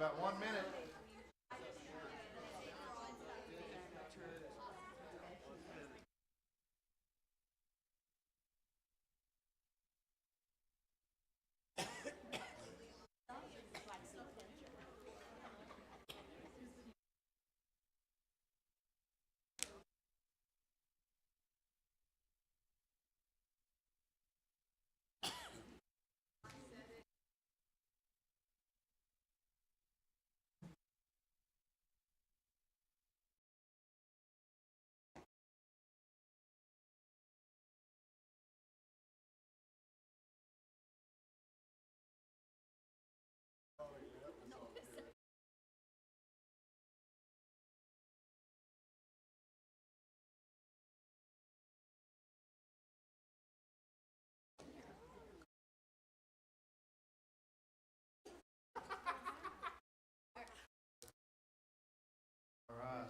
about 1 minute. All right.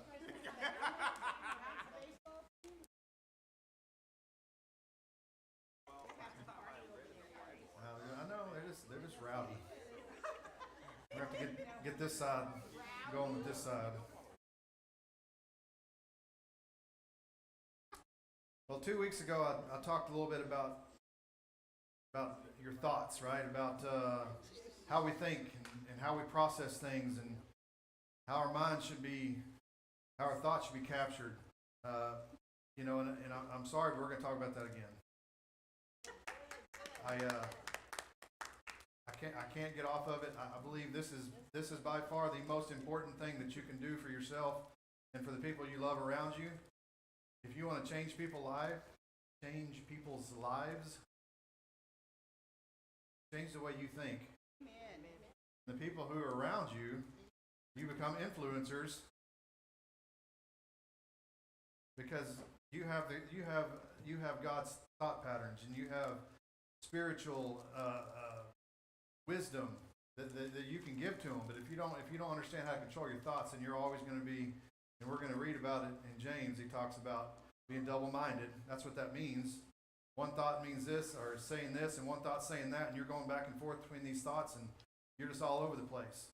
I know they're just rowdy. We have to get this side going with this side. Well, 2 weeks ago, I talked a little bit about your thoughts, right? About how we think and how we process things, and how our mind should be, how our thoughts should be captured. And I'm sorry, but we're going to talk about that again. I can't get off of it. I believe this is by far the most important thing that you can do for yourself and for the people you love around you. If you want to change people's lives, change the way you think. The people who are around you, you become influencers because you have God's thought patterns, and you have spiritual wisdom that you can give to them. But if you don't understand how to control your thoughts, then you're always going to be. And we're going to read about it in James. He talks about being double-minded. That's what that means. One thought means this, or saying this, and one thought saying that, and you're going back and forth between these thoughts, and you're just all over the place.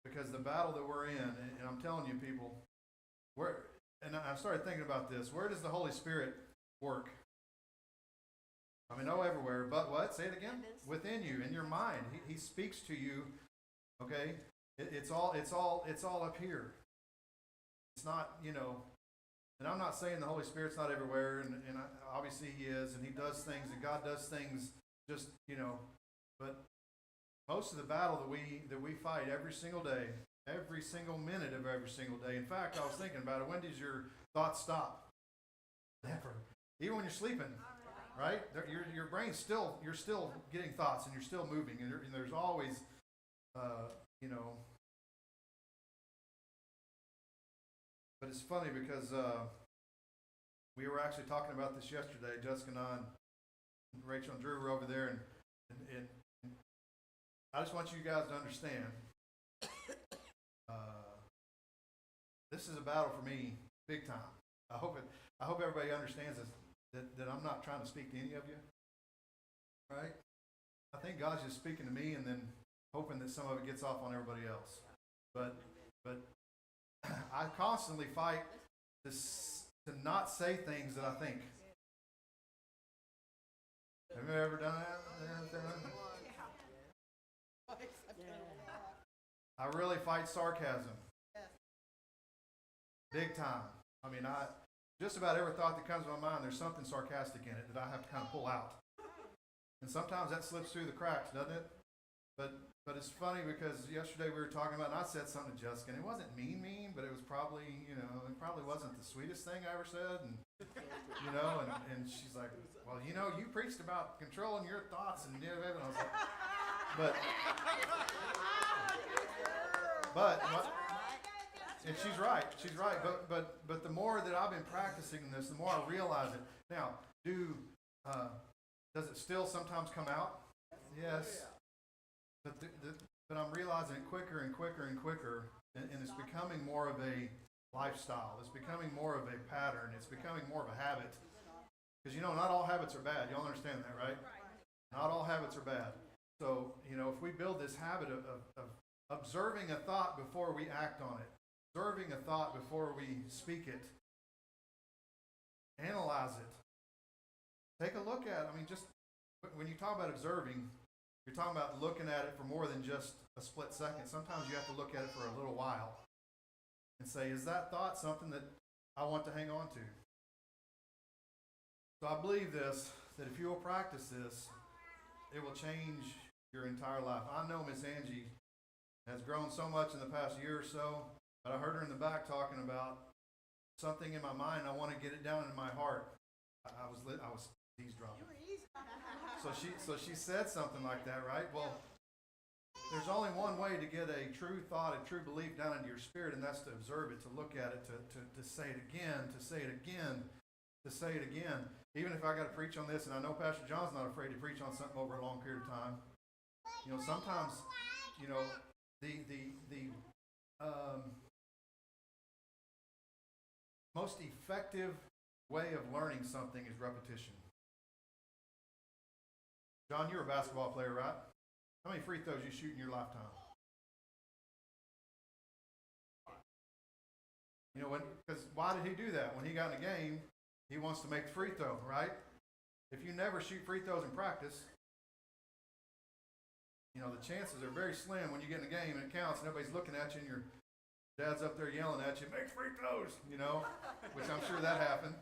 Because the battle that we're in, and I'm telling you, people, and I started thinking about this. Where does the Holy Spirit work? I mean, everywhere. But what? Say it again. Within you, in your mind. He speaks to you. Okay. It's all up here. It's not, and I'm not saying the Holy Spirit's not everywhere, and obviously He is, and He does things, and God does things just, but most of the battle that we fight every single day, every single minute of every single day. In fact, I was thinking about it. When does your thoughts stop? Never. Even when you're sleeping, right? Your brain's you're still getting thoughts, and you're still moving, and there's always, But it's funny because we were actually talking about this yesterday. Jessica and I, and Rachel and Drew were over there, and I just want you guys to understand. This is a battle for me, big time. I hope everybody understands this. That I'm not trying to speak to any of you, right? I think God's just speaking to me, and then hoping that some of it gets off on everybody else. But I constantly fight to not say things that I think. Have you ever done that? I really fight sarcasm. Big time. I mean, just about every thought that comes to my mind, there's something sarcastic in it that I have to kind of pull out. And sometimes that slips through the cracks, doesn't it? But it's funny because yesterday we were talking about, and I said something to Jessica, and it wasn't mean, but it was probably, it probably wasn't the sweetest thing I ever said, and and she's like, well, you preached about controlling your thoughts, and I was like, but and she's right, but the more that I've been practicing this, the more I realize it. Now, does it still sometimes come out? Yes. But I'm realizing it quicker and quicker and quicker, and it's becoming more of a lifestyle. It's becoming more of a pattern. It's becoming more of a habit. Because not all habits are bad. Y'all understand that, right? Not all habits are bad. So, if we build this habit of observing a thought before we act on it, observing a thought before we speak it, analyze it, take a look at it. I mean, just when you talk about observing, you're talking about looking at it for more than just a split second. Sometimes you have to look at it for a little while and say, is that thought something that I want to hang on to? So I believe this, that if you will practice this, it will change your entire life. I know Miss Angie has grown so much in the past year or so, but I heard her in the back talking about something in my mind. I want to get it down in my heart. I was eavesdropping. So she said something like that, right? Well, there's only one way to get a true thought, a true belief down into your spirit, and that's to observe it, to look at it, to say it again, to say it again, to say it again. Even if I got to preach on this, and I know Pastor John's not afraid to preach on something over a long period of time. Sometimes, the most effective way of learning something is repetition. John, you're a basketball player, right? How many free throws you shoot in your lifetime? Because why did he do that? When he got in a game, he wants to make the free throw, right? If you never shoot free throws in practice, the chances are very slim when you get in a game and it counts and everybody's looking at you and your dad's up there yelling at you, make free throws, which I'm sure that happened,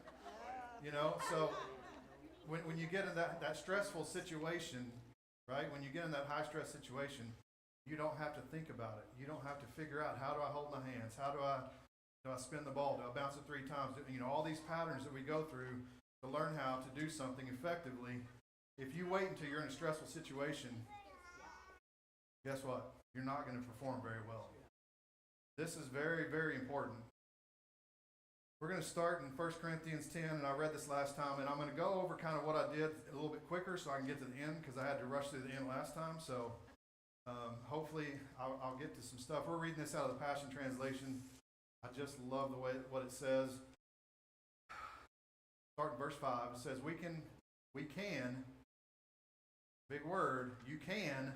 So when you get in that stressful situation, right? When you get in that high stress situation, you don't have to think about it. You don't have to figure out, how do I hold my hands? How do I spin the ball? Do I bounce it 3 times? All these patterns that we go through to learn how to do something effectively. If you wait until you're in a stressful situation, guess what? You're not going to perform very well. This is very, very important. We're going to start in 1 Corinthians 10, and I read this last time, and I'm going to go over kind of what I did a little bit quicker so I can get to the end, because I had to rush through the end last time. So hopefully I'll get to some stuff. We're reading this out of the Passion Translation. I just love the way what it says. Start in verse 5. It says, we can, big word, you can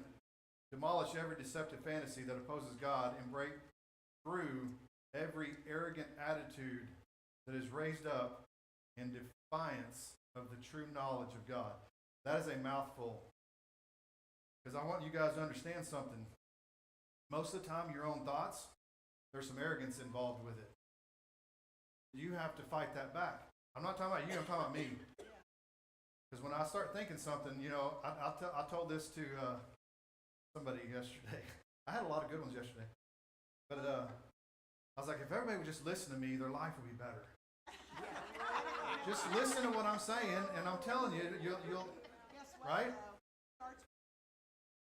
demolish every deceptive fantasy that opposes God and break through every arrogant attitude that is raised up in defiance of the true knowledge of God. That is a mouthful. Because I want you guys to understand something. Most of the time, your own thoughts, there's some arrogance involved with it. You have to fight that back. I'm not talking about you, I'm talking about me. Because when I start thinking something, I told this to somebody yesterday. I had a lot of good ones yesterday. But I was like, if everybody would just listen to me, their life would be better. Just listen to what I'm saying, and I'm telling you, you'll right?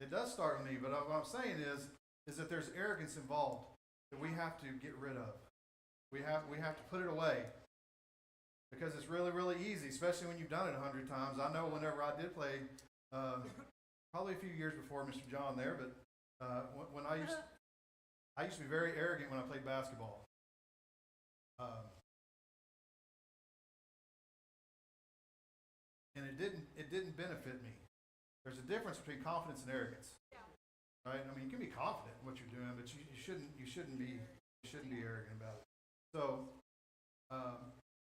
It does start with me, but what I'm saying is that there's arrogance involved that we have to get rid of. We have to put it away, because it's really, really easy, especially when you've done it 100 times. I know whenever I did play, probably a few years before Mr. John there, but when I used to be very arrogant when I played basketball. And it didn't benefit me. There's a difference between confidence and arrogance. Right? I mean, you can be confident in what you're doing, but you shouldn't be arrogant about it. So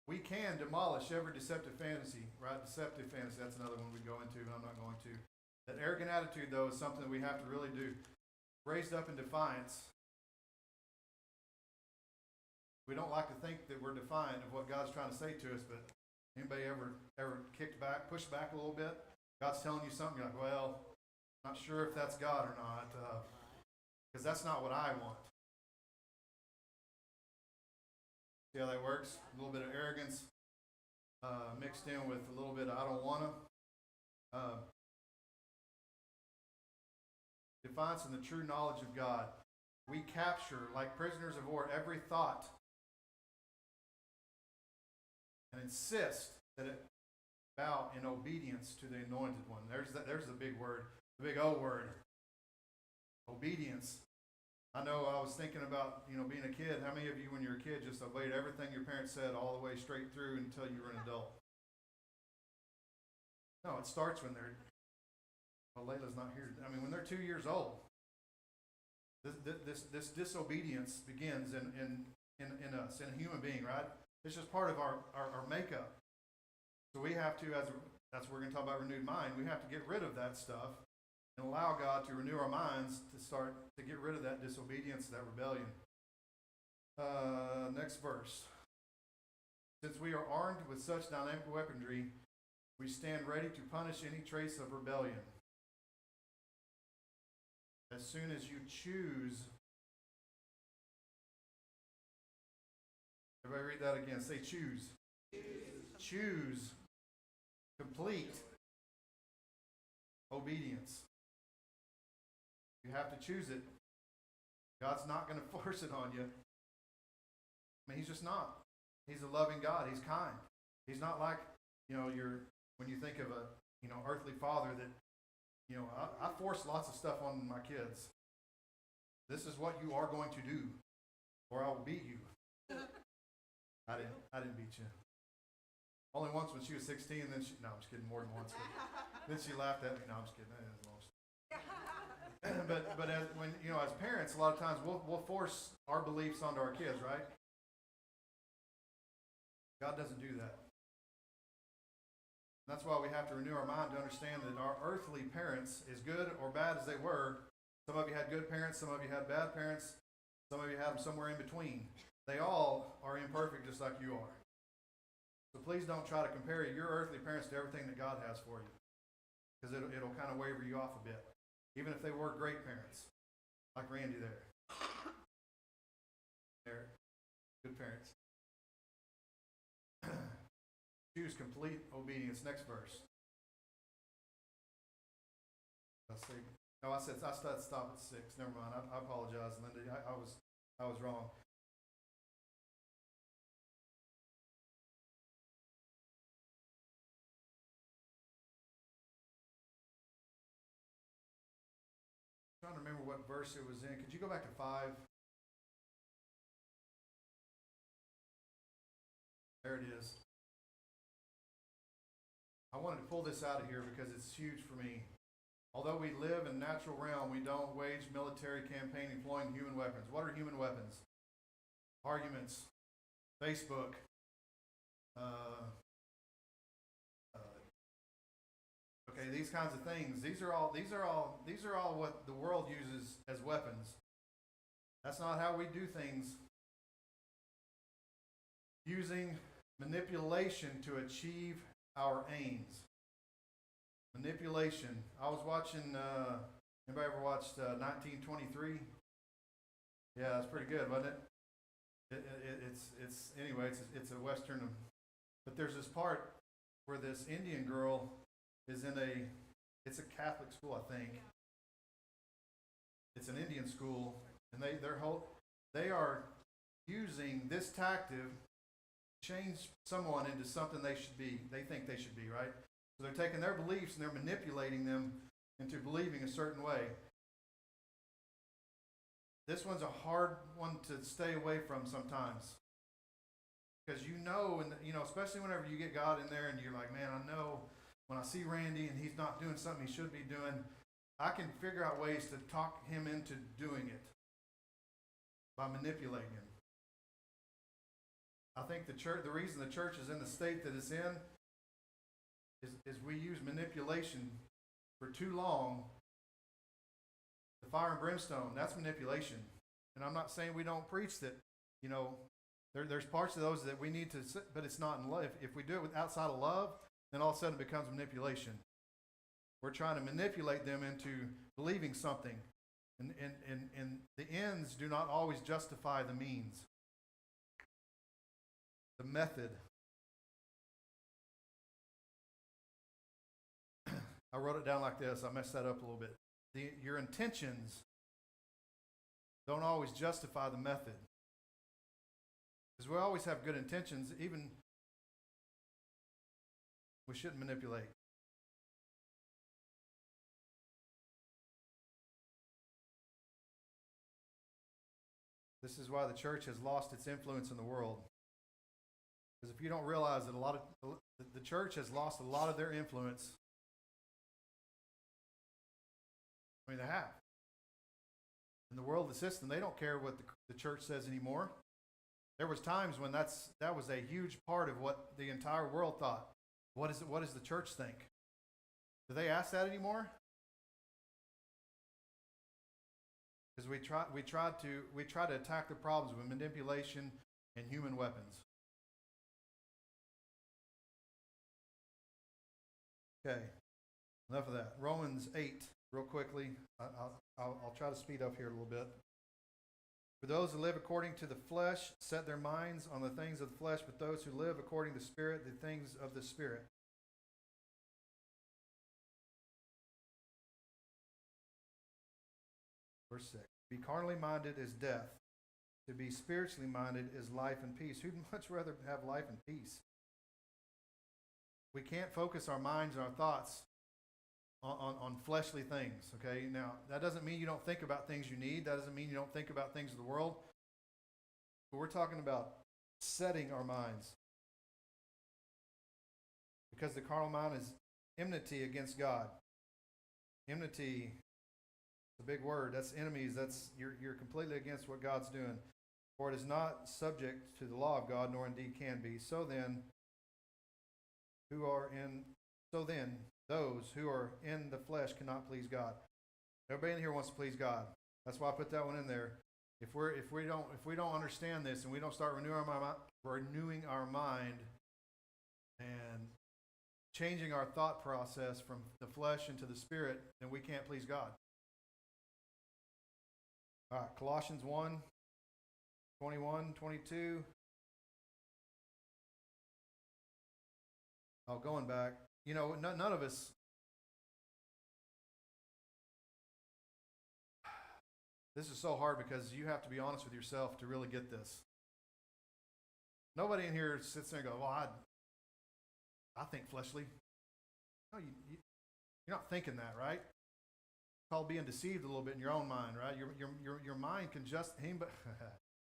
we can demolish every deceptive fantasy, right? Deceptive fantasy, that's another one we go into, and I'm not going to. That arrogant attitude, though, is something that we have to really do. Raised up in defiance. We don't like to think that we're defiant of what God's trying to say to us, but anybody ever kicked back, pushed back a little bit? God's telling you something, you're like, well, not sure if that's God or not, because that's not what I want. See how that works? A little bit of arrogance mixed in with a little bit of I don't want to. Defiance in the true knowledge of God. We capture, like prisoners of war, every thought and insist that it bow in obedience to the anointed one. There's the big word, the big O word. Obedience. I know I was thinking about, being a kid. How many of you, when you were a kid, just obeyed everything your parents said all the way straight through until you were an adult? No, it starts when they're Well, Layla's not here. I mean, when they're 2 years old, this disobedience begins in us, in a human being, right? It's just part of our makeup. So we have to, that's what we're going to talk about renewed mind. We have to get rid of that stuff and allow God to renew our minds to start to get rid of that disobedience, that rebellion. Next verse. Since we are armed with such dynamic weaponry, we stand ready to punish any trace of rebellion. As soon as you choose, everybody read that again. Say choose. Choose complete obedience. You have to choose it. God's not going to force it on you. I mean, he's just not. He's a loving God. He's kind. He's not like, when you think of a, earthly father that, I force lots of stuff on my kids. This is what you are going to do, or I will beat you. I didn't beat you. Only once when she was 16, then no, I'm just kidding, more than once. Then she laughed at me. No, I'm just kidding. But as parents, a lot of times we'll force our beliefs onto our kids, right? God doesn't do that. And that's why we have to renew our mind to understand that our earthly parents, as good or bad as they were, some of you had good parents, some of you had bad parents, some of you had them somewhere in between. They all are imperfect just like you are. So please don't try to compare your earthly parents to everything that God has for you, because it'll kind of waver you off a bit, even if they were great parents, like Randy there. They're good parents. Choose complete obedience. Next verse. Let's see. No, I said I stop at 6. Never mind. I apologize, Linda. I was wrong. I'm trying to remember what verse it was in. Could you go back to 5? There it is. I wanted to pull this out of here because it's huge for me. Although we live in the natural realm, we don't wage military campaign employing human weapons. What are human weapons? Arguments, Facebook, okay, these kinds of things. These are all what the world uses as weapons. That's not how we do things. Using manipulation to achieve our aims. Manipulation. I was watching, anybody ever watched 1923? Yeah, that's pretty good, wasn't it? It's a Western, but there's this part where this Indian girl is it's a Catholic school, I think. It's an Indian school, and they are using this tactic change someone into something they think they should be, right? So they're taking their beliefs and they're manipulating them into believing a certain way. This one's a hard one to stay away from sometimes. Because especially whenever you get God in there and you're like, man, I know when I see Randy and he's not doing something he should be doing, I can figure out ways to talk him into doing it by manipulating him. I think the reason the church is in the state that it's in is we use manipulation for too long. The fire and brimstone, that's manipulation. And I'm not saying we don't preach that, there's parts of those that we need to, but it's not in love. If we do it outside of love, then all of a sudden it becomes manipulation. We're trying to manipulate them into believing something. And the ends do not always justify the means. The method. I wrote it down like this. I messed that up a little bit. Your intentions don't always justify the method. Because we always have good intentions, even we shouldn't manipulate. This is why the church has lost its influence in the world. Because if you don't realize that the church has lost a lot of their influence I mean, they have. In the world, the system, they don't care what the church says anymore. There was times when that was a huge part of what the entire world thought. What does the church think? Do they ask that anymore? Because we try to attack the problems with manipulation and human weapons. Okay, enough of that. Romans 8, real quickly. I'll try to speed up here a little bit. For those who live according to the flesh set their minds on the things of the flesh, but those who live according to the Spirit, the things of the Spirit. Verse 6. Be carnally minded is death. To be spiritually minded is life and peace. Who'd much rather have life and peace? We can't focus our minds and our thoughts on fleshly things, okay? Now, that doesn't mean you don't think about things you need. That doesn't mean you don't think about things of the world. But we're talking about setting our minds. Because the carnal mind is enmity against God. Enmity, it's a big word. That's enemies. That's you're completely against what God's doing. For it is not subject to the law of God, nor indeed can be. So then, those who are in the flesh cannot please God. Everybody in here wants to please God. That's why I put that one in there. If we don't understand this and we don't start renewing our mind and changing our thought process from the flesh into the spirit, then we can't please God. All right, Colossians 1, 21, 22. Oh, going back. You know, none of us. This is so hard because you have to be honest with yourself to really get this. Nobody in here sits there and goes, well, I think fleshly. No, you're not thinking that, right? It's called being deceived a little bit in your own mind, right? Your mind can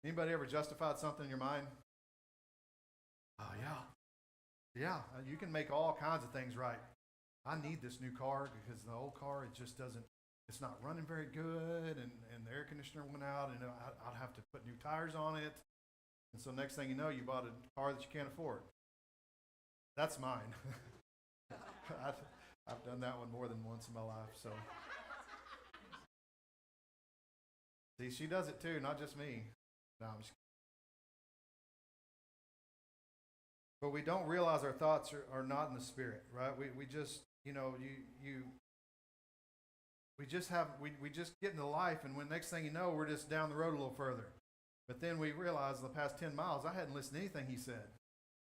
anybody ever justified something in your mind? Oh, yeah. Yeah, you can make all kinds of things right. I need this new car because the old car, it's not running very good, and the air conditioner went out, and I'd have to put new tires on it. And so next thing you know, you bought a car that you can't afford. That's mine. I've done that one more than once in my life. So, see, she does it too, not just me. No, I'm just kidding. But we don't realize our thoughts are not in the spirit, right? We just, we just get into life, and when next thing you know, we're just down the road a little further. But then we realize the past 10 miles, I hadn't listened to anything he said.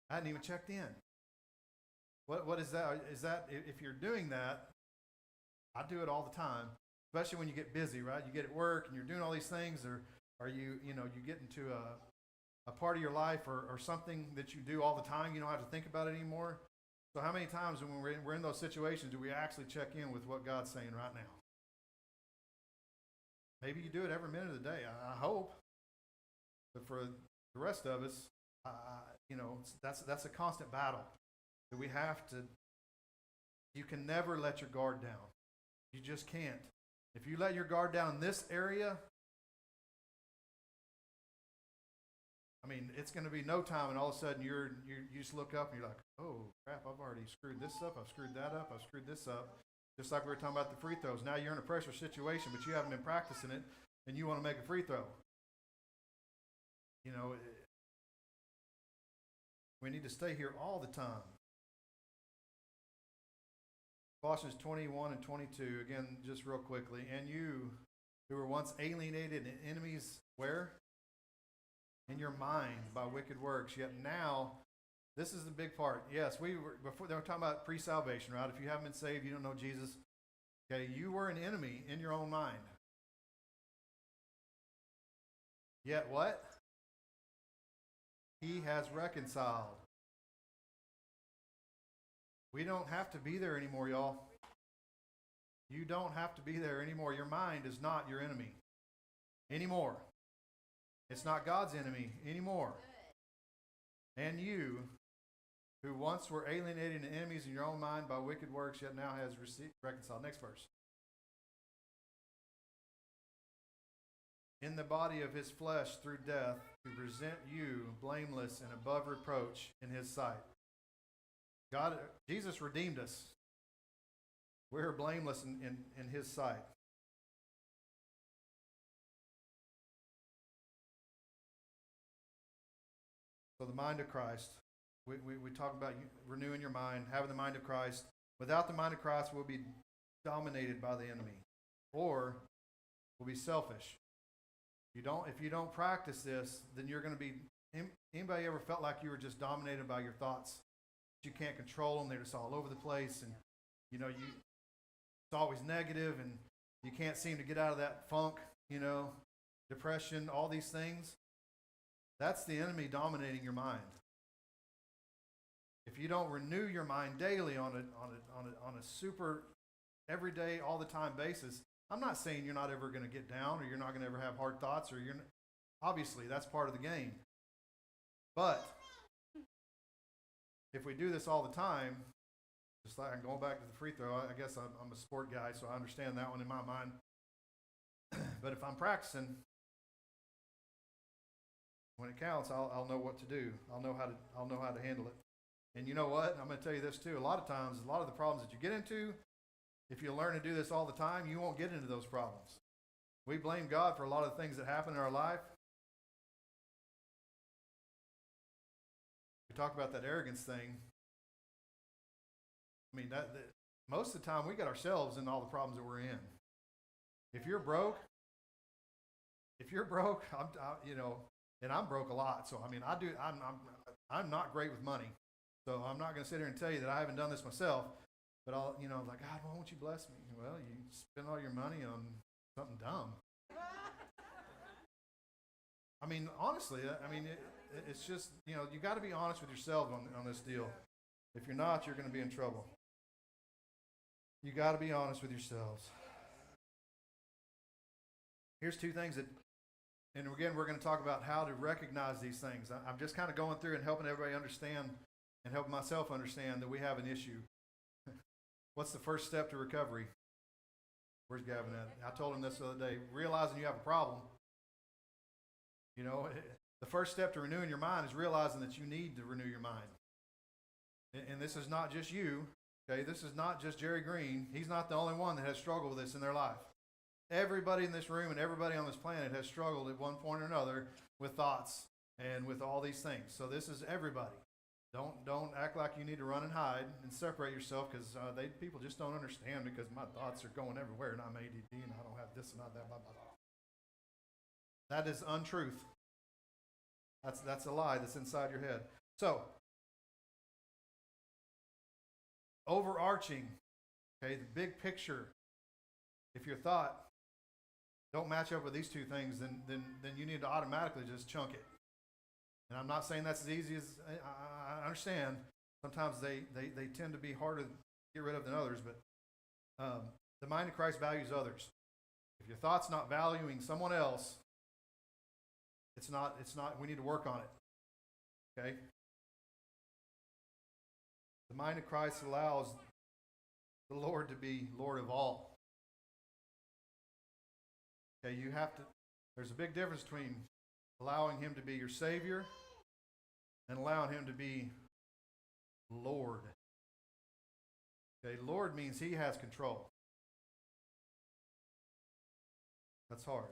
I hadn't even checked in. What is that? Is that, if you're doing that, I do it all the time, especially when you get busy, right? You get at work and you're doing all these things, or you get into a part of your life or something that you do all the time, you don't have to think about it anymore. So how many times when we're in those situations do we actually check in with what God's saying right now? Maybe you do it every minute of the day, I hope. But for the rest of us, that's a constant battle that we have to. You can never let your guard down. You just can't. If you let your guard down in this area, I mean, it's going to be no time, and all of a sudden you just look up and you're like, oh crap, I've already screwed this up, I've screwed that up, I've screwed this up. Just like we were talking about the free throws. Now you're in a pressure situation, but you haven't been practicing it, and you want to make a free throw. We need to stay here all the time. Colossians 21 and 22, again, just real quickly. And you who were once alienated and enemies, where? In your mind by wicked works. Yet now, this is the big part. Yes, before they were talking about pre-salvation, right? If you haven't been saved, you don't know Jesus. Okay, you were an enemy in your own mind. Yet what? He has reconciled. We don't have to be there anymore, y'all. You don't have to be there anymore. Your mind is not your enemy anymore. It's not God's enemy anymore. And you, who once were alienated and enemies in your own mind by wicked works, yet now has reconciled. Next verse. in the body of his flesh through death to present you blameless and above reproach in his sight. Jesus redeemed us. We're blameless in his sight. So the mind of Christ, we talk about renewing your mind, having the mind of Christ. Without the mind of Christ, we'll be dominated by the enemy, or we'll be selfish. If you don't practice this, then you're going to be. Anybody ever felt like you were just dominated by your thoughts? You can't control them; they're just all over the place, and it's always negative, and you can't seem to get out of that funk. Depression, all these things. That's the enemy dominating your mind. If you don't renew your mind daily on a super everyday, all the time basis, I'm not saying you're not ever going to get down, or you're not going to ever have hard thoughts, or obviously that's part of the game. But if we do this all the time, just like I'm going back to the free throw, I guess I'm a sport guy, so I understand that one in my mind. But if I'm practicing, when it counts, I'll know what to do. I'll know how to handle it. And you know what? I'm going to tell you this too. A lot of times, a lot of the problems that you get into, if you learn to do this all the time, you won't get into those problems. We blame God for a lot of the things that happen in our life. We talk about that arrogance thing. I mean, most of the time we get ourselves in all the problems that we're in. If you're broke, and I'm broke a lot. So I mean, I'm not great with money. So I'm not going to sit here and tell you that I haven't done this myself. But like, God, why won't you bless me? Well, you spend all your money on something dumb. I mean, honestly, it's just, you got to be honest with yourself on this deal. If you're not, you're going to be in trouble. You got to be honest with yourselves. Here's two things and again, we're going to talk about how to recognize these things. I'm just kind of going through and helping everybody understand and helping myself understand that we have an issue. What's the first step to recovery? Where's Gavin at? I told him this the other day. Realizing you have a problem. The first step to renewing your mind is realizing that you need to renew your mind. And this is not just you. Okay, this is not just Jerry Green. He's not the only one that has struggled with this in their life. Everybody in this room and everybody on this planet has struggled at one point or another with thoughts and with all these things. So this is everybody. Don't act like you need to run and hide and separate yourself, because people just don't understand, because my thoughts are going everywhere and I'm ADD and I don't have this and not that, blah, blah, blah. That is untruth. That's a lie that's inside your head. So, overarching, okay, the big picture, if your thought don't match up with these two things, then you need to automatically just chunk it. And I'm not saying that's as easy as I understand. Sometimes they tend to be harder to get rid of than others, but the mind of Christ values others. If your thought's not valuing someone else, it's not, we need to work on it. Okay? The mind of Christ allows the Lord to be Lord of all. Okay, there's a big difference between allowing him to be your Savior and allowing him to be Lord. Okay, Lord means he has control. That's hard.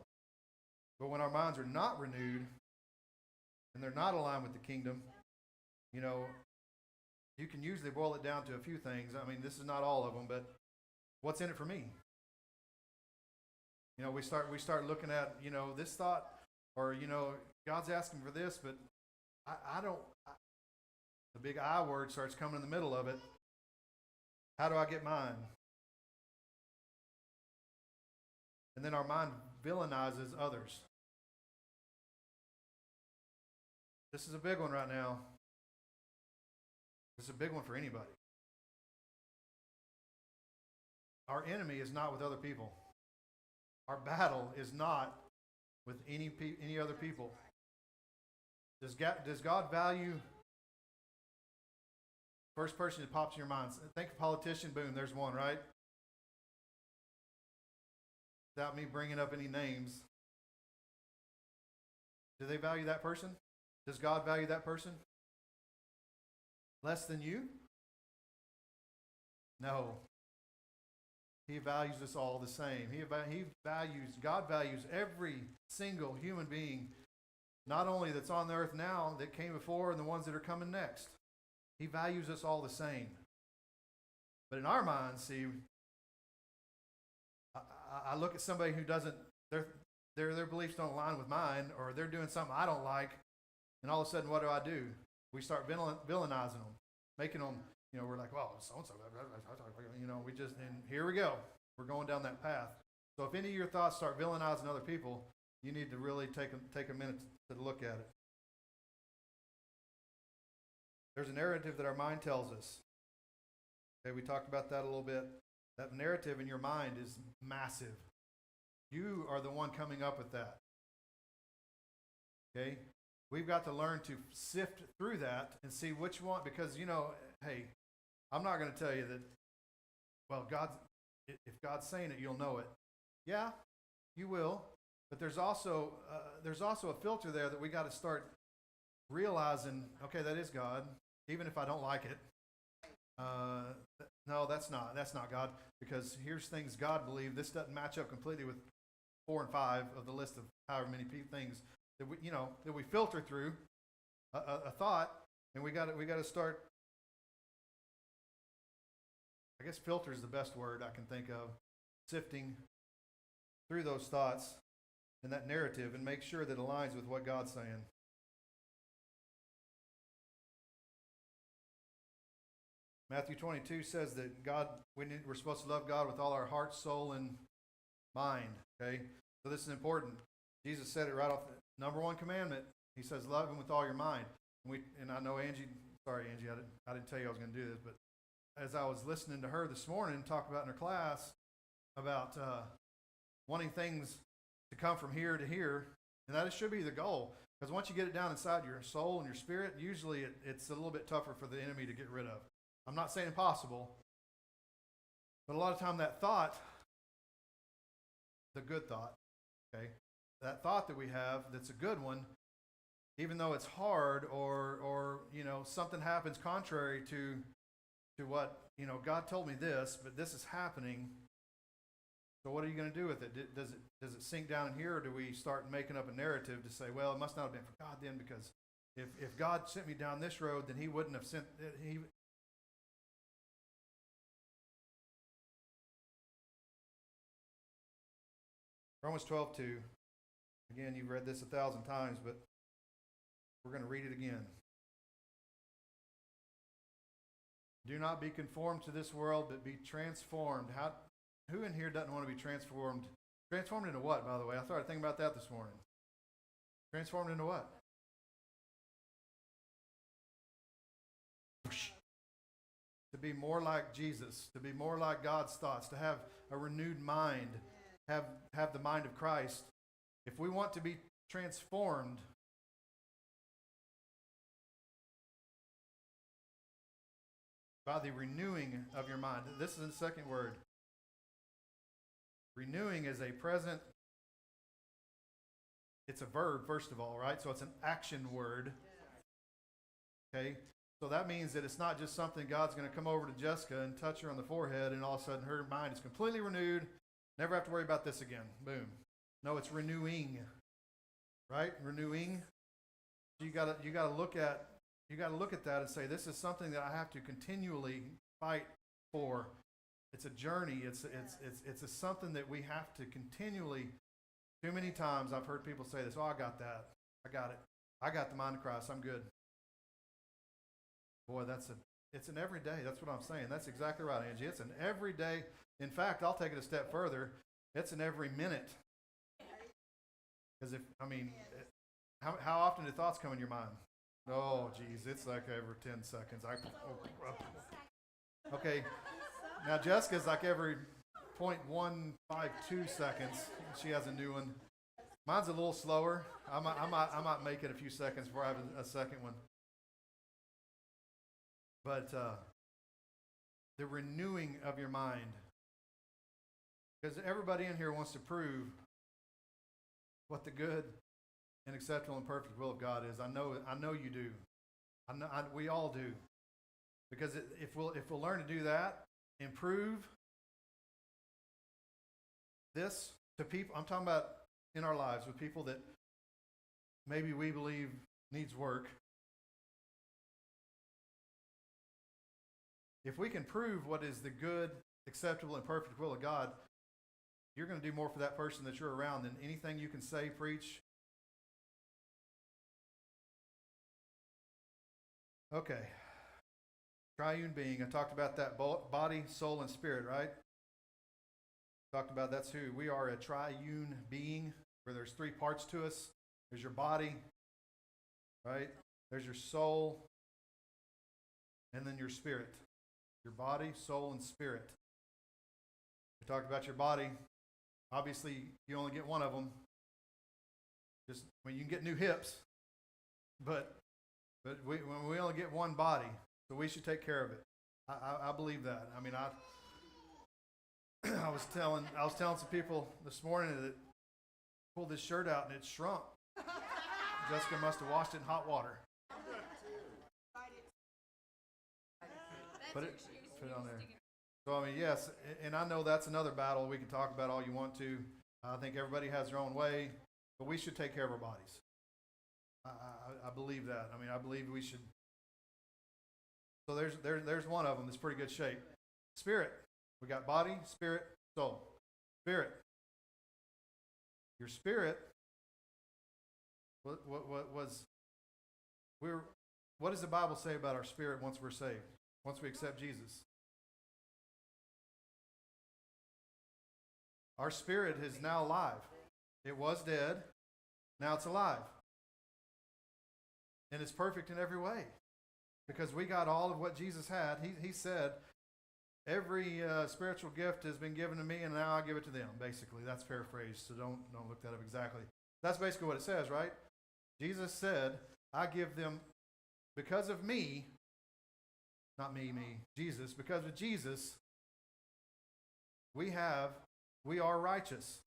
But when our minds are not renewed and they're not aligned with the kingdom, you can usually boil it down to a few things. I mean, this is not all of them, but what's in it for me? We start looking at, this thought, or, God's asking for this, but I don't, the big I word starts coming in the middle of it. How do I get mine? And then our mind villainizes others. This is a big one right now. This is a big one for anybody. Our enemy is not with other people. Our battle is not with any other people. Does God value? First person that pops in your mind. Think of politician, boom, there's one, right? Without me bringing up any names. Do they value that person? Does God value that person less than you? No. He values us all the same. God values every single human being, not only that's on the earth now, that came before, and the ones that are coming next. He values us all the same. But in our minds, see, I look at somebody who doesn't, their beliefs don't align with mine, or they're doing something I don't like, and all of a sudden, what do? We start villainizing them, making them, we're like, well, so-and-so, and here we go. We're going down that path. So if any of your thoughts start villainizing other people, you need to really take a minute to look at it. There's a narrative that our mind tells us. Okay, we talked about that a little bit. That narrative in your mind is massive. You are the one coming up with that. Okay? We've got to learn to sift through that and see which one, because, hey, I'm not going to tell you that, well, if God's saying it, you'll know it. Yeah, you will. But there's also a filter there that we got to start realizing, okay, that is God, even if I don't like it. No, that's not God, because here's things God believed. This doesn't match up completely with 4 and 5 of the list of however many things that we filter through a thought, and we got to start. I guess filter is the best word I can think of. Sifting through those thoughts and that narrative, and make sure that it aligns with what God's saying. Matthew 22 says that we're supposed to love God with all our heart, soul, and mind. Okay, so this is important. Jesus said it right off. Number one commandment. He says, "Love Him with all your mind." And I know Angie. Sorry, Angie, I didn't tell you I was going to do this, but as I was listening to her this morning talk about in her class about wanting things to come from here to here, and that should be the goal. Because once you get it down inside your soul and your spirit, usually it's a little bit tougher for the enemy to get rid of. I'm not saying impossible, but a lot of time that thought, the good thought, okay, that thought that we have that's a good one, even though it's hard or something happens contrary to what, God told me this, but this is happening. So what are you going to do with it? Does it sink down in here, or do we start making up a narrative to say, well, it must not have been for God then, because if God sent me down this road, then He wouldn't have sent He. Romans 12:2. Again, you've read this 1,000 times, but we're going to read it again. Do not be conformed to this world, but be transformed. Who in here doesn't want to be transformed? Transformed into what, by the way? I started thinking about that this morning. Transformed into what? To be more like Jesus, to be more like God's thoughts, to have a renewed mind, have the mind of Christ. If we want to be transformed, by the renewing of your mind. This is the second word. Renewing is a present. It's a verb, first of all, right? So it's an action word. Okay? So that means that it's not just something God's going to come over to Jessica and touch her on the forehead, and all of a sudden her mind is completely renewed. Never have to worry about this again. Boom. No, it's renewing. Right? Renewing. You got to look at that and say, this is something that I have to continually fight for. It's a journey. It's something that we have to continually. Too many times I've heard people say this, oh, I got that. I got it. I got the mind of Christ. I'm good. Boy, it's an everyday. That's what I'm saying. That's exactly right, Angie. It's an everyday. In fact, I'll take it a step further. It's an every minute. Because how often do thoughts come in your mind? Oh, geez, it's like every 10 seconds. Okay, now Jessica's like every 0.152 seconds. She has a new one. Mine's a little slower. I might make it a few seconds before I have a second one. But the renewing of your mind. Because everybody in here wants to prove what the good, and acceptable and perfect will of God is. I know you do. We all do. Because if we'll learn to do that, improve this to people, I'm talking about in our lives with people that maybe we believe needs work. If we can prove what is the good, acceptable, and perfect will of God, you're going to do more for that person that you're around than anything you can say, preach. Okay. Triune being. I talked about that body, soul, and spirit, right? Talked about that's who. We are a triune being where there's three parts to us. There's your body, right? There's your soul, and then your spirit. Your body, soul, and spirit. We talked about your body. Obviously, you only get one of them. You can get new hips, but we only get one body, so we should take care of it. I believe that. I mean, I was telling some people this morning that pulled this shirt out and it shrunk. Jessica must have washed it in hot water. Put it on there. So, I mean, yes, and I know that's another battle we can talk about all you want to. I think everybody has their own way, but we should take care of our bodies. I believe that. I mean, I believe we should. So there's one of them that's pretty good shape. Spirit. We got body, spirit, soul. Spirit. Your spirit. What does the Bible say about our spirit once we're saved? Once we accept Jesus? Our spirit is now alive. It was dead. Now it's alive. And it's perfect in every way. Because we got all of what Jesus had. He said, every spiritual gift has been given to me, and now I give it to them. Basically, that's paraphrased, so don't look that up exactly. That's basically what it says, right? Jesus said, I give them, because of me, not me, Jesus, because of Jesus, we are righteous.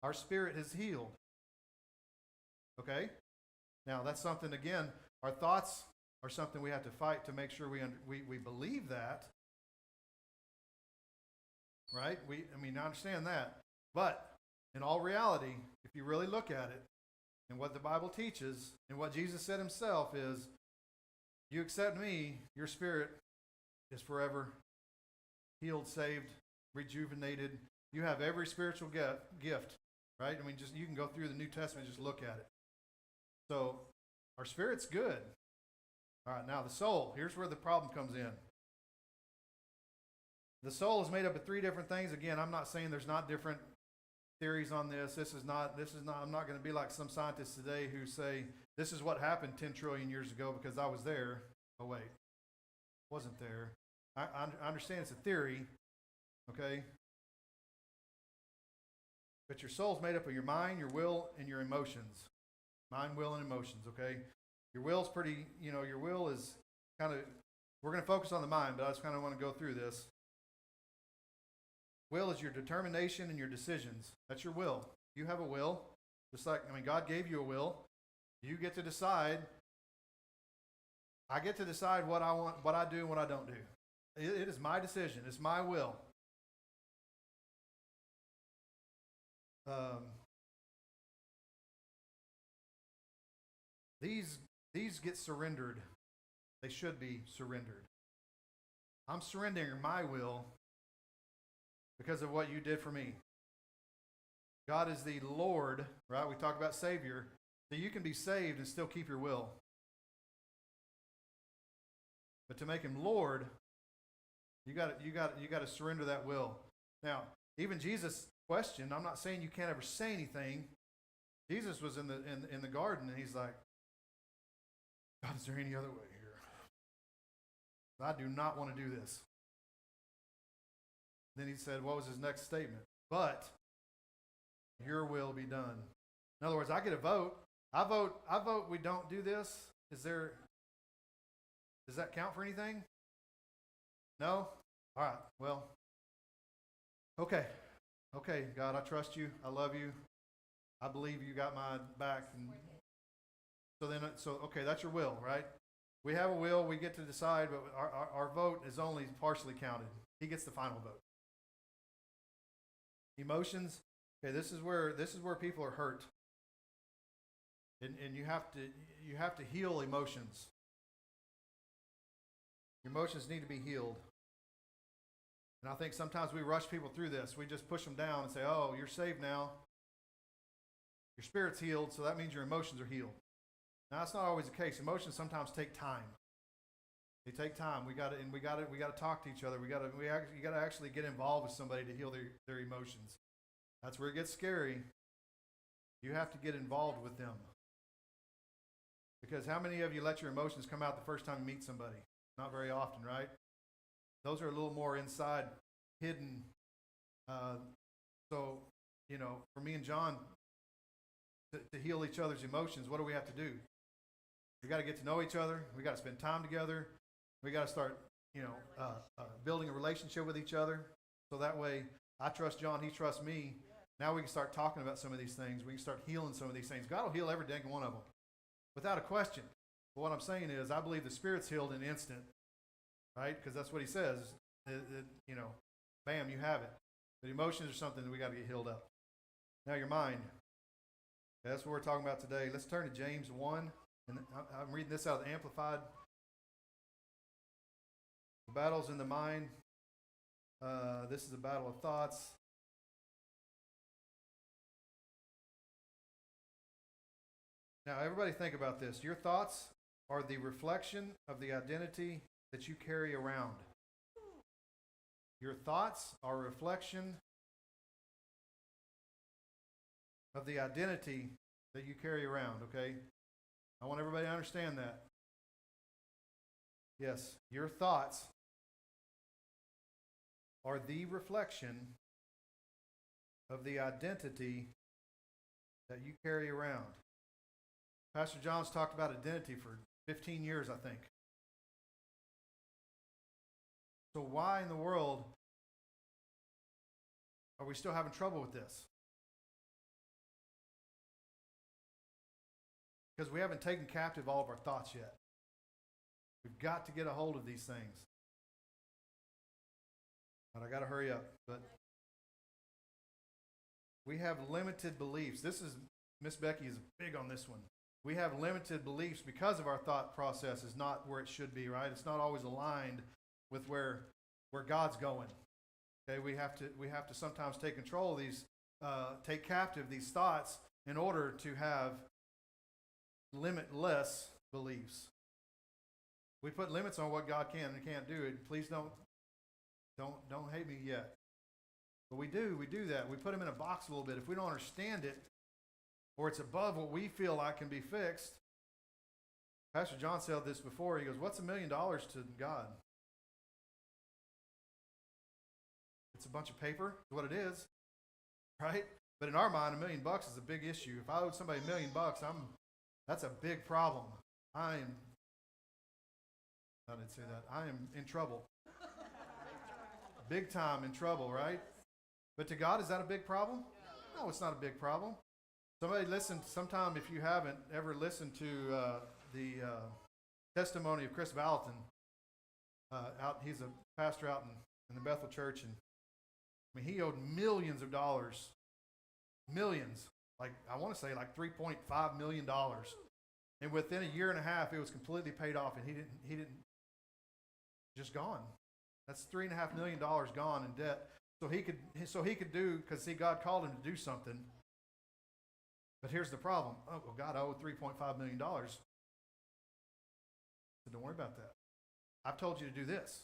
Our spirit is healed. Okay? Now, that's something, again, our thoughts are something we have to fight to make sure we believe that. Right? I understand that. But in all reality, if you really look at it, and what the Bible teaches, and what Jesus said himself is, you accept me, your spirit is forever healed, saved, rejuvenated. You have every spiritual gift, right? I mean, just you can go through the New Testament and just look at it. So our spirit's good. All right, now the soul. Here's where the problem comes in. The soul is made up of three different things. Again, I'm not saying there's not different theories on this. This is not. I'm not going to be like some scientists today who say this is what happened 10 trillion years ago because I was there. Oh wait, wasn't there. I understand it's a theory, okay? But your soul's made up of your mind, your will, and your emotions. Mind, will, and emotions, okay? Your will's pretty, your will is kind of, we're going to focus on the mind, but I just kind of want to go through this. Will is your determination and your decisions. That's your will. You have a will. Just like, God gave you a will. You get to decide. I get to decide what I want, what I do, and what I don't do. It is my decision. It's my will. These get surrendered. They should be surrendered. I'm surrendering my will because of what you did for me. God is the Lord, right? We talk about Savior. So you can be saved and still keep your will. But to make him Lord, you got to surrender that will. Now, even Jesus questioned. I'm not saying you can't ever say anything. Jesus was in the garden and he's like, God, is there any other way here? I do not want to do this. Then he said, what was his next statement? But your will be done. In other words, I get a vote. I vote we don't do this. Does that count for anything? No? All right. Well, okay. Okay, God, I trust you. I love you. I believe you got my back. And okay, that's your will, right? We have a will, we get to decide, but our vote is only partially counted. He gets the final vote. Emotions, okay, this is where people are hurt. And you have to heal emotions. Your emotions need to be healed. And I think sometimes we rush people through this. We just push them down and say, oh, you're saved now. Your spirit's healed, so that means your emotions are healed. Now, that's not always the case. Emotions sometimes take time. They take time. We got to talk to each other. You got to actually get involved with somebody to heal their emotions. That's where it gets scary. You have to get involved with them. Because how many of you let your emotions come out the first time you meet somebody? Not very often, right? Those are a little more inside, hidden. So, for me and John, to heal each other's emotions, what do we have to do? We got to get to know each other. We got to spend time together. We got to start, building a relationship with each other. So that way, I trust John, he trusts me. Now we can start talking about some of these things. We can start healing some of these things. God will heal every dang one of them, without a question. But what I'm saying is, I believe the Spirit's healed in an instant, right? Because that's what he says. Bam, you have it. But emotions are something that we got to get healed up. Now your mind. That's what we're talking about today. Let's turn to James 1. And I'm reading this out of the Amplified. The battle's in the mind. This is a battle of thoughts. Now, everybody think about this. Your thoughts are the reflection of the identity that you carry around. Your thoughts are a reflection of the identity that you carry around, okay? I want everybody to understand that. Yes, your thoughts are the reflection of the identity that you carry around. Pastor John's talked about identity for 15 years, I think. So why in the world are we still having trouble with this? Because we haven't taken captive all of our thoughts yet. We've got to get a hold of these things. But I got to hurry up. But we have limited beliefs. Miss Becky is big on this one. We have limited beliefs because of our thought process is not where it should be, right? It's not always aligned with where God's going. Okay, we have to sometimes take control of these, take captive these thoughts in order to have limitless beliefs. We put limits on what God can and can't do. Please don't hate me yet. But we do that. We put them in a box a little bit. If we don't understand it, or it's above what we feel like can be fixed. Pastor John said this before. He goes, what's $1 million to God? It's a bunch of paper, is what it is, right? But in our mind, $1 million is a big issue. If I owed somebody $1 million, that's a big problem. I didn't say that. I am in trouble. Big time in trouble, right? But to God, is that a big problem? No, it's not a big problem. Somebody listen, sometime if you haven't ever listened to the testimony of Chris Valentin, he's a pastor out in the Bethel Church, and I mean, he owed millions of dollars, millions, like I want to say like $3.5 million, and within a year and a half, it was completely paid off, and he didn't just gone. That's $3.5 million gone in debt. So he could do, because God called him to do something. But here's the problem. Oh, well, God, I owe $3.5 million. So don't worry about that. I've told you to do this.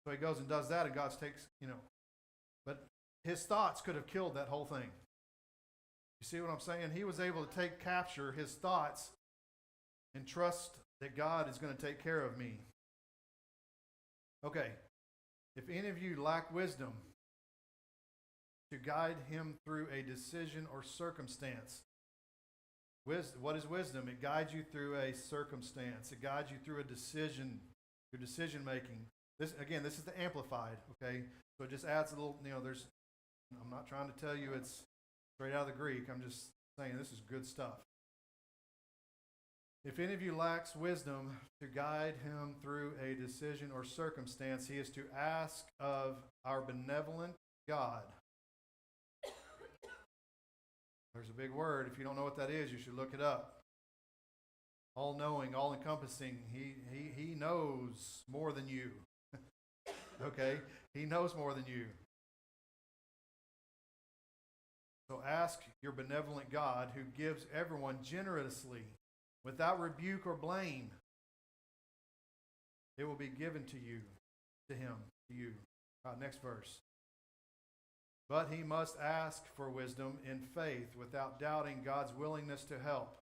So he goes and does that, and God takes, But his thoughts could have killed that whole thing. You see what I'm saying? He was able to capture his thoughts and trust that God is going to take care of me. Okay. If any of you lack wisdom, to guide him through a decision or circumstance. What is wisdom? It guides you through a circumstance. It guides you through a decision, your decision making. This is the Amplified, okay? So it just adds a little, I'm not trying to tell you it's Straight out of the Greek, I'm just saying this is good stuff. If any of you lacks wisdom to guide him through a decision or circumstance, he is to ask of our benevolent God. There's a big word. If you don't know what that is, you should look it up. All-knowing, all-encompassing. He knows more than you. Okay? He knows more than you. So ask your benevolent God, who gives everyone generously, without rebuke or blame. It will be given to you, to him, to you. Next verse. But he must ask for wisdom in faith, without doubting God's willingness to help.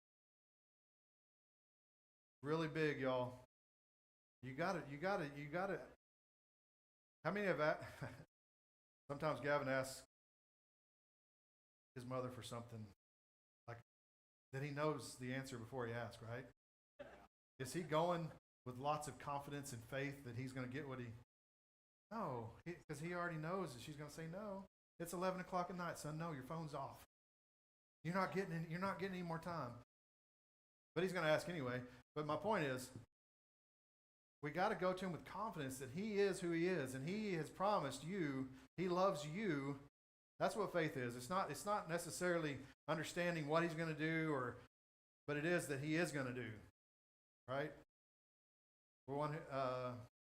Really big, y'all. You got to. How many of that? Sometimes Gavin asks his mother for something like that he knows the answer before he asks, right? Is he going with lots of confidence and faith that he's going to get what he... No, because he already knows that she's going to say no. It's 11 o'clock at night, son. No, your phone's off. You're not getting any more time. But he's going to ask anyway. But my point is, we got to go to him with confidence that he is who he is, and he has promised you, he loves you. That's what faith is. It's not necessarily understanding what he's going to do, but it is that he is going to do. Right? For one,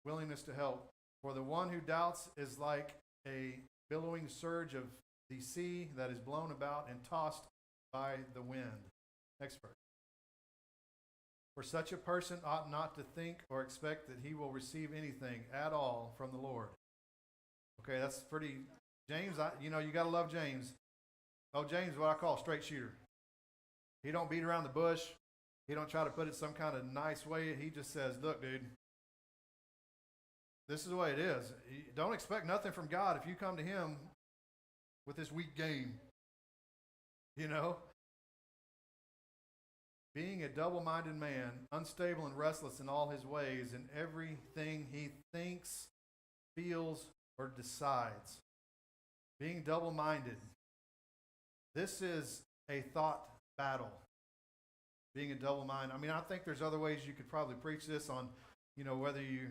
willingness to help. For the one who doubts is like a billowing surge of the sea that is blown about and tossed by the wind. Next verse. For such a person ought not to think or expect that he will receive anything at all from the Lord. Okay, that's pretty... James, you got to love James. Oh, James is what I call a straight shooter. He don't beat around the bush. He don't try to put it some kind of nice way. He just says, look, dude, this is the way it is. Don't expect nothing from God if you come to him with this weak game. Being a double-minded man, unstable and restless in all his ways, in everything he thinks, feels, or decides. Being double-minded. This is a thought battle. Being a double mind. I mean, I think there's other ways you could probably preach this on, whether you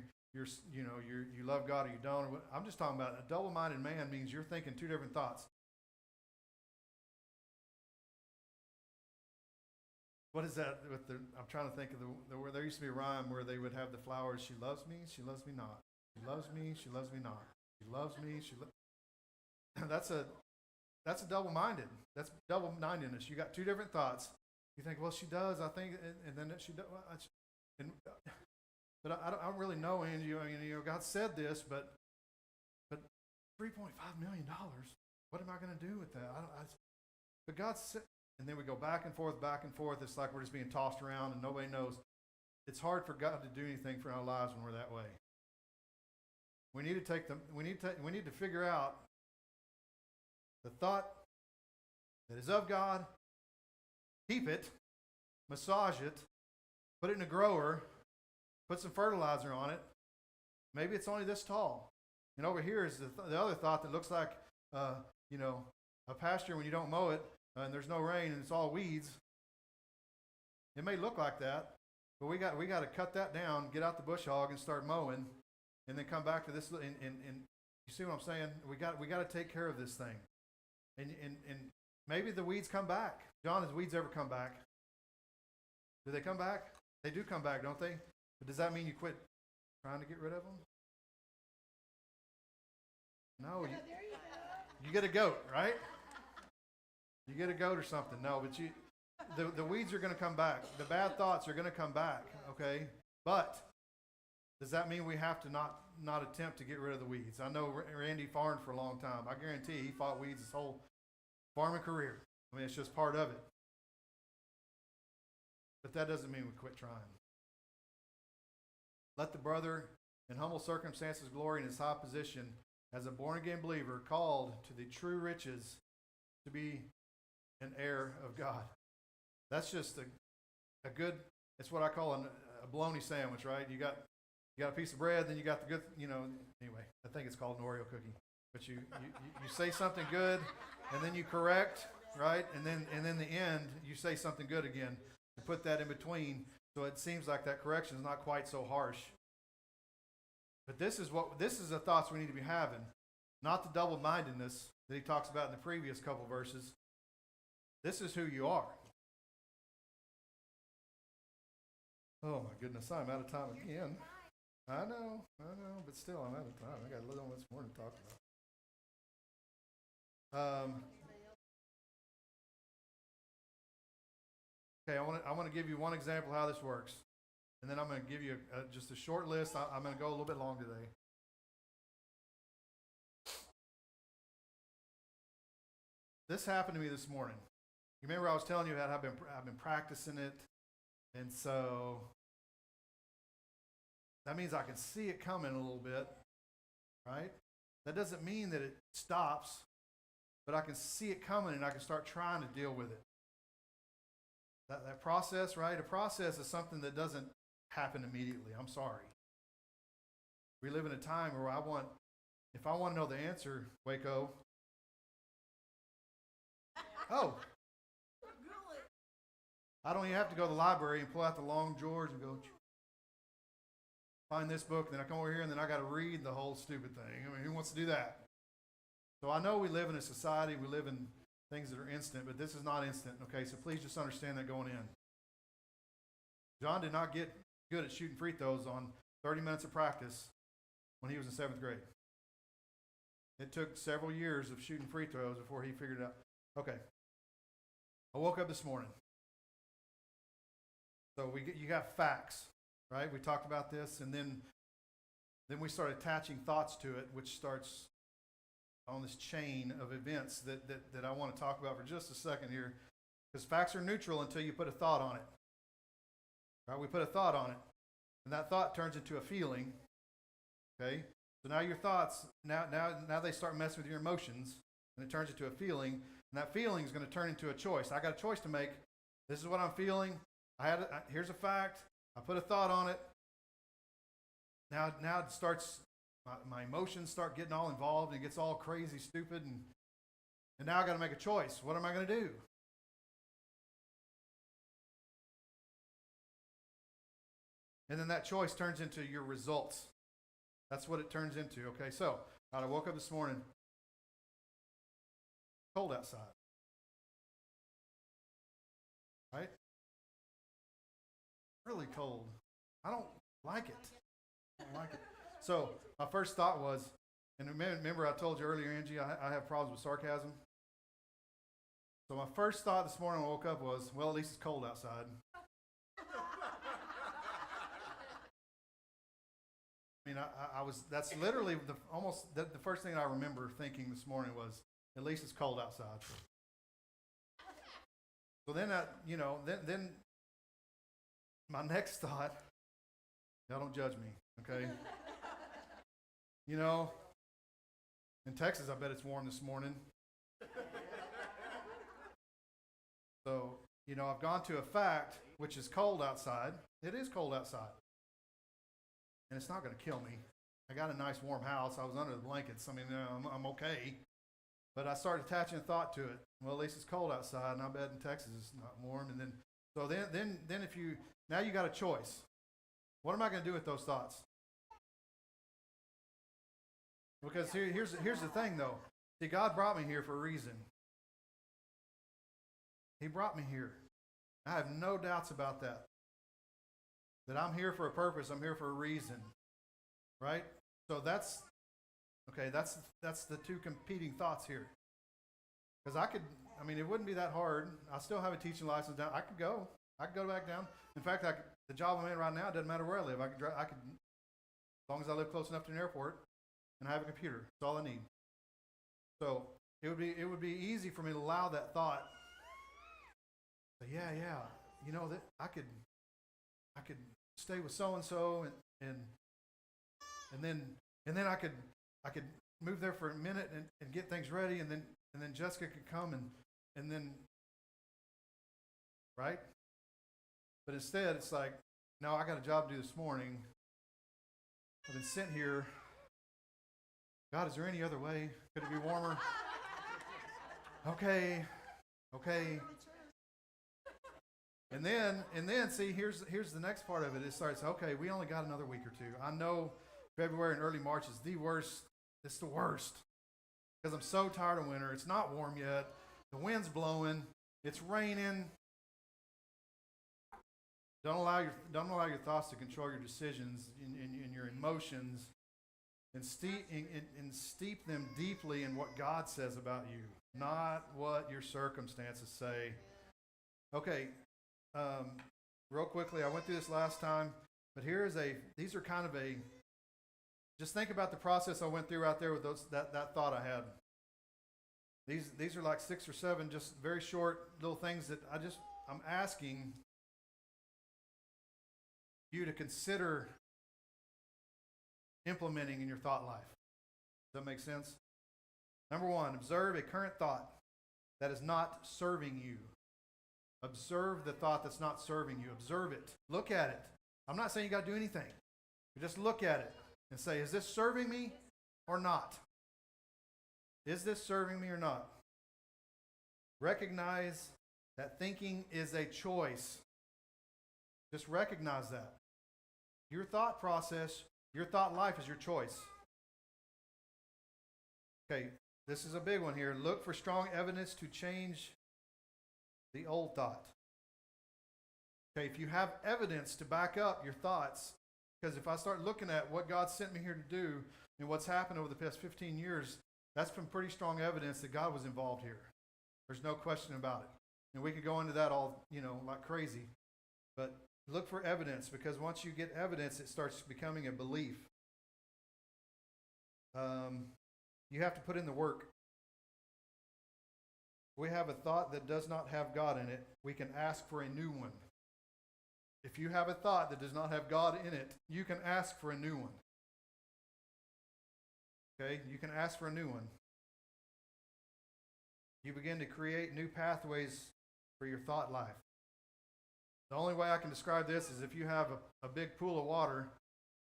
love God or you don't. I'm just talking about a double-minded man means you're thinking two different thoughts. What is that with I'm trying to think of where there used to be a rhyme where they would have the flowers. She loves me not. She loves me not. She loves me, That's a double-minded. That's double-mindedness. You got two different thoughts. You think, well, she does, I think, and then she does. But I don't really know, Angie. God said this, but $3.5 million. What am I going to do with that? But God said, and then we go back and forth, back and forth. It's like we're just being tossed around, and nobody knows. It's hard for God to do anything for our lives when we're that way. We need to take them. We need to figure out the thought that is of God. Keep it, massage it, put it in a grower, put some fertilizer on it. Maybe it's only this tall. And over here is the other thought that looks like, a pasture when you don't mow it and there's no rain and it's all weeds. It may look like that, but we got to cut that down, get out the bush hog and start mowing, and then come back to this. And you see what I'm saying? We got to take care of this thing. And maybe the weeds come back. John, has weeds ever come back? Do they come back? They do come back, don't they? But does that mean you quit trying to get rid of them? No. You get a goat, right? You get a goat or something. No, but the weeds are going to come back. The bad thoughts are going to come back, okay? But does that mean we have to not attempt to get rid of the weeds? I know Randy farmed for a long time. I guarantee he fought weeds his whole farming career. I mean, it's just part of it. But that doesn't mean we quit trying. Let the brother in humble circumstances glory in his high position as a born-again believer called to the true riches to be an heir of God. That's just a good, it's what I call a bologna sandwich, right? You got a piece of bread, then you got the good, anyway, I think it's called an Oreo cookie. But you say something good, and then you correct, right? And then the end, you say something good again. You put that in between, so it seems like that correction is not quite so harsh. But this is the thoughts we need to be having, not the double-mindedness that he talks about in the previous couple verses. This is who you are. Oh my goodness, I'm out of time again. I know, but still I'm out of time. I got a little much more to talk about. Okay, I want to give you one example of how this works, and then I'm going to give you just a short list. I'm going to go a little bit long today. This happened to me this morning. You remember I was telling you that I've been practicing it, and so that means I can see it coming a little bit, right? That doesn't mean that it stops, but I can see it coming and I can start trying to deal with it. That process, right? A process is something that doesn't happen immediately. I'm sorry. We live in a time where if I want to know the answer, Waco. Oh. I don't even have to go to the library and pull out the long drawers and go find this book, and then I come over here and then I got to read the whole stupid thing. I mean, who wants to do that? So I know we live in a society, we live in things that are instant, but this is not instant, okay? So please just understand that going in. John did not get good at shooting free throws on 30 minutes of practice when he was in 7th grade. It took several years of shooting free throws before he figured it out. Okay. I woke up this morning. So you got facts, right? We talked about this, and then we start attaching thoughts to it, which starts on this chain of events that I want to talk about for just a second here. Because facts are neutral until you put a thought on it. Right? We put a thought on it, and that thought turns into a feeling. Okay? So now your thoughts, now they start messing with your emotions, and it turns into a feeling, and that feeling is going to turn into a choice. I got a choice to make. This is what I'm feeling. Here's a fact. I put a thought on it. Now it starts, my emotions start getting all involved and it gets all crazy, stupid, and now I got to make a choice. What am I going to do? And then that choice turns into your results. That's what it turns into. Okay, so I woke up this morning, cold outside. Right? Really cold. I don't like it. I don't like it. So my first thought was, and remember I told you earlier, Angie, I have problems with sarcasm. So my first thought this morning when I woke up was, well, at least it's cold outside. I mean, that's literally the first thing I remember thinking this morning was, at least it's cold outside. So then then my next thought, y'all don't judge me, okay? In Texas, I bet it's warm this morning. So, I've gone to a fact, which is cold outside. It is cold outside. And it's not going to kill me. I got a nice warm house. I was under the blankets. I mean, I'm okay. But I started attaching a thought to it. Well, at least it's cold outside, and I bet in Texas it's not warm. And then if you, now you got a choice. What am I going to do with those thoughts? Because here's the thing, though. See, God brought me here for a reason. He brought me here. I have no doubts about that. That I'm here for a purpose. I'm here for a reason. Right? So that's the two competing thoughts here. Because it wouldn't be that hard. I still have a teaching license down. I could go back down. In fact, the job I'm in right now, it doesn't matter where I live. I could, as long as I live close enough to an airport and I have a computer. That's all I need. So it would be easy for me to allow that thought. But yeah, that I could stay with so and so and then I could move there for a minute and get things ready, and then Jessica could come and then, right? But instead, it's like, no, I got a job to do this morning. I've been sitting here. God, is there any other way? Could it be warmer? Okay. Okay. And then see, here's the next part of it. It starts, okay, we only got another week or two. I know February and early March is the worst. It's the worst. Because I'm so tired of winter. It's not warm yet. The wind's blowing. It's raining. Don't allow your thoughts to control your decisions and your emotions, and steep them deeply in what God says about you, not what your circumstances say. Okay, real quickly, I went through this last time, but these are kind of just think about the process I went through out there with that thought I had. These are like 6 or 7 just very short little things that I'm asking you to consider implementing in your thought life. Does that make sense? Number 1, observe a current thought that is not serving you. Observe the thought that's not serving you. Observe it. Look at it. I'm not saying you got to do anything. You just look at it and say, is this serving me or not? Is this serving me or not? Recognize that thinking is a choice. Just recognize that. Your thought process, your thought life is your choice. Okay, this is a big one here. Look for strong evidence to change the old thought. Okay, if you have evidence to back up your thoughts, because if I start looking at what God sent me here to do and what's happened over the past 15 years, that's been pretty strong evidence that God was involved here. There's no question about it. And we could go into that all, like crazy. But look for evidence, because once you get evidence, it starts becoming a belief. You have to put in the work. We have a thought that does not have God in it. We can ask for a new one. If you have a thought that does not have God in it, you can ask for a new one. Okay, you can ask for a new one. You begin to create new pathways for your thought life. The only way I can describe this is if you have a big pool of water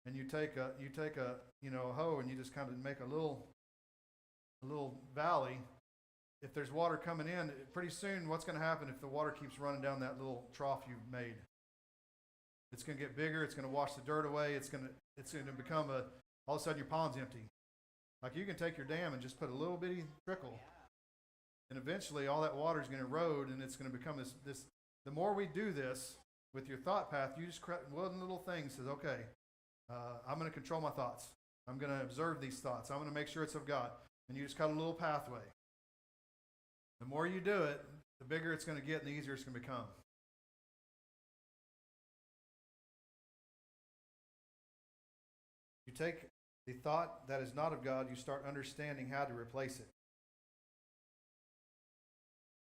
and you take a hoe and you just kind of make a little valley. If there's water coming in, pretty soon what's going to happen if the water keeps running down that little trough you've made? It's going to get bigger. It's going to wash the dirt away. It's going to become all of a sudden your pond's empty. Like you can take your dam and just put a little bitty trickle, and eventually all that water is going to erode, and it's going to become this. The more we do this with your thought path, you just one little thing says, okay, I'm going to control my thoughts. I'm going to observe these thoughts. I'm going to make sure it's of God. And you just cut a little pathway. The more you do it, the bigger it's going to get and the easier it's going to become. You take the thought that is not of God, you start understanding how to replace it.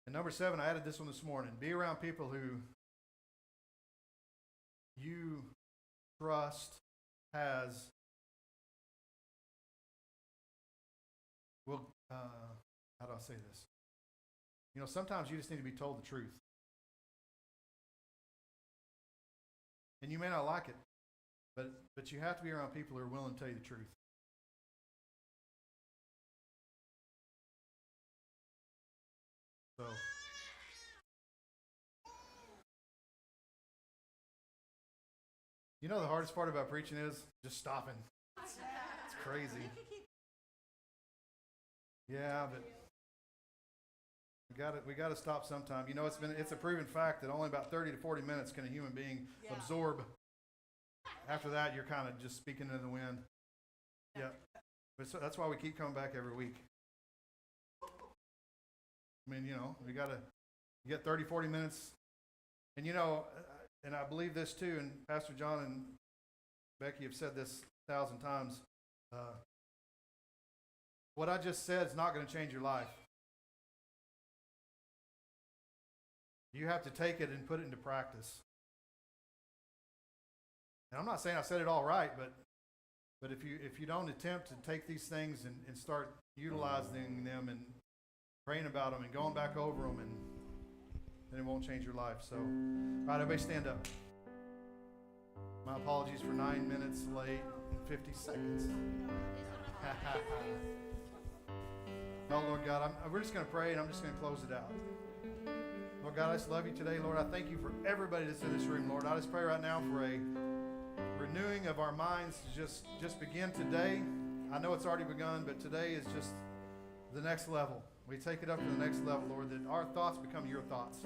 And number 7, I added this one this morning. Be around people who you trust how do I say this? Sometimes you just need to be told the truth. And you may not like it, but you have to be around people who are willing to tell you the truth. So, the hardest part about preaching is just stopping. It's crazy. Yeah, but we got to stop sometime. It's a proven fact that only about 30 to 40 minutes can a human being absorb. After that, you're kind of just speaking into the wind. Yeah, but that's why we keep coming back every week. I mean, you get 30, 40 minutes. And, and I believe this too, and Pastor John and Becky have said this 1,000 times. What I just said is not going to change your life. You have to take it and put it into practice. And I'm not saying I said it all right, but if you don't attempt to take these things and start utilizing them and praying about them and going back over them, then it won't change your life. So, all right, everybody stand up. My apologies for 9 minutes late and 50 seconds. Oh, Lord God, we're just going to pray, and I'm just going to close it out. Lord God, I just love you today, Lord. I thank you for everybody that's in this room, Lord. I just pray right now for a renewing of our minds to just begin today. I know it's already begun, but today is just the next level. We take it up to the next level, Lord, that our thoughts become your thoughts.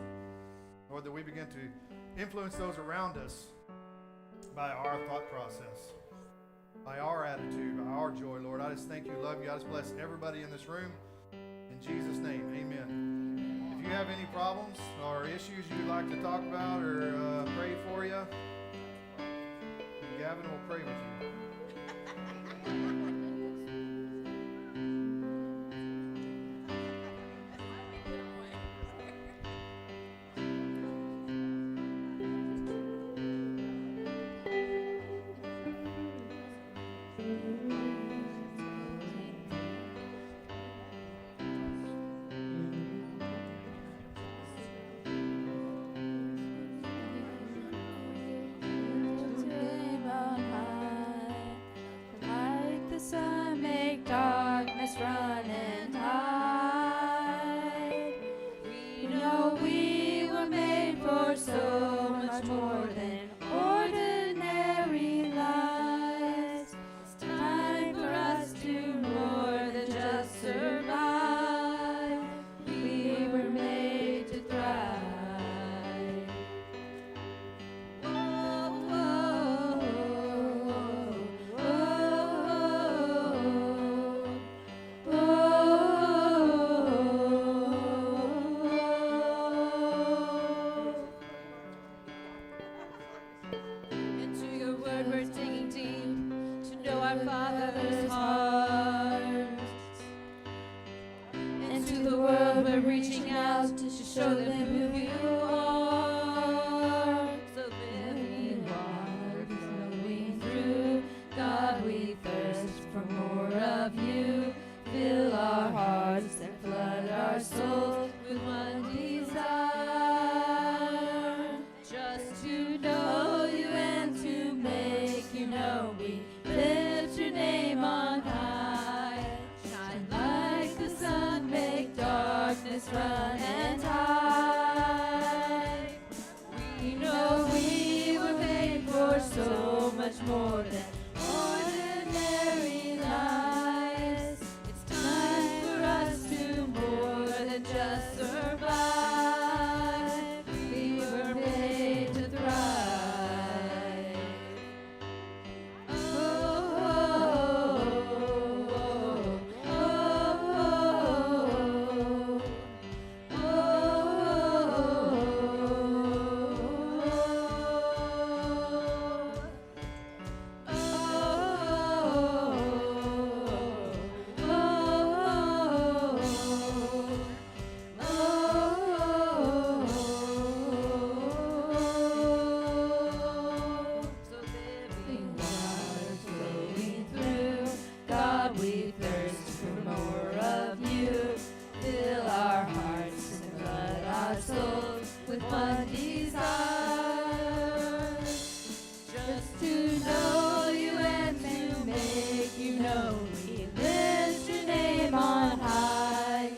Lord, that we begin to influence those around us by our thought process, by our attitude, by our joy, Lord. I just thank you, love you. I just bless everybody in this room. In Jesus' name, amen. If you have any problems or issues you'd like to talk about or pray for you, Gavin will pray with you. Run and hide. We know we were made for so much more than ordinary lives. It's time for us to more than just survive. We were made to thrive. Whoa, whoa, whoa, Into your word we're digging deep to know our Father's heart. And to the world we're reaching out to show them who you are. So living water flowing through, God, we thirst for more of you. Fill our hearts and flood our souls with one desire, just to know you and to make you know. We lift your name on high. Shine like the sun, make darkness run and hide. We know we were made for so much more than ordinary lives. It's time for us to more than just survive. We were made to thrive. Oh, oh, oh, oh, So living waters flowing through, God, we thirst for more of you. Fill our hearts and flood our souls with one desire, just to know you and to make you know. We lift your name on high.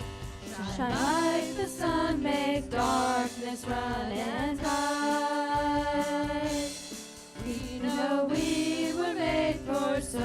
Shine like the sun, make darkness run and hide. We know we were made for so